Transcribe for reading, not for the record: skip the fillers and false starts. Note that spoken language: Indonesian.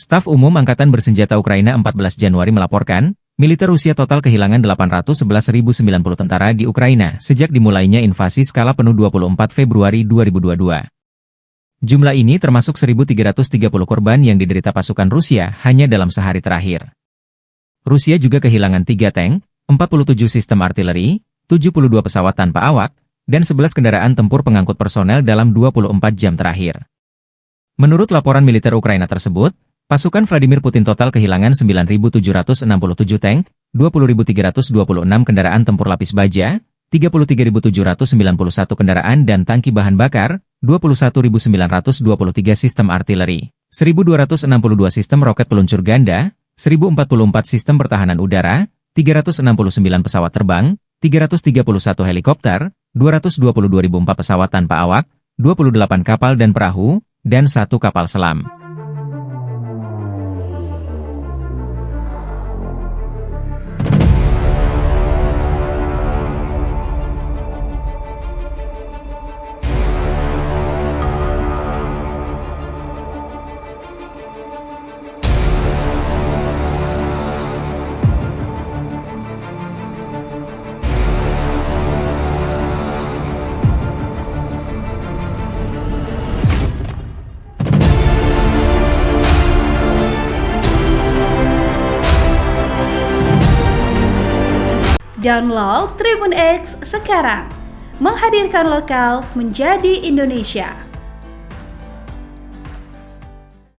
Staf Umum Angkatan Bersenjata Ukraina 14 Januari melaporkan, militer Rusia total kehilangan 811.090 tentara di Ukraina sejak dimulainya invasi skala penuh 24 Februari 2022. Jumlah ini termasuk 1.330 korban yang diderita pasukan Rusia hanya dalam sehari terakhir. Rusia juga kehilangan 3 tank, 47 sistem artileri, 72 pesawat tanpa awak, dan 11 kendaraan tempur pengangkut personel dalam 24 jam terakhir. Menurut laporan militer Ukraina tersebut, pasukan Vladimir Putin total kehilangan 9.767 tank, 20.326 kendaraan tempur lapis baja, 33.791 kendaraan dan tangki bahan bakar, 21.923 sistem artileri, 1.262 sistem roket peluncur ganda, 1.044 sistem pertahanan udara, 369 pesawat terbang, 331 helikopter, 222.004 pesawat tanpa awak, 28 kapal dan perahu, dan 1 kapal selam. Download Tribun X sekarang, menghadirkan lokal menjadi Indonesia.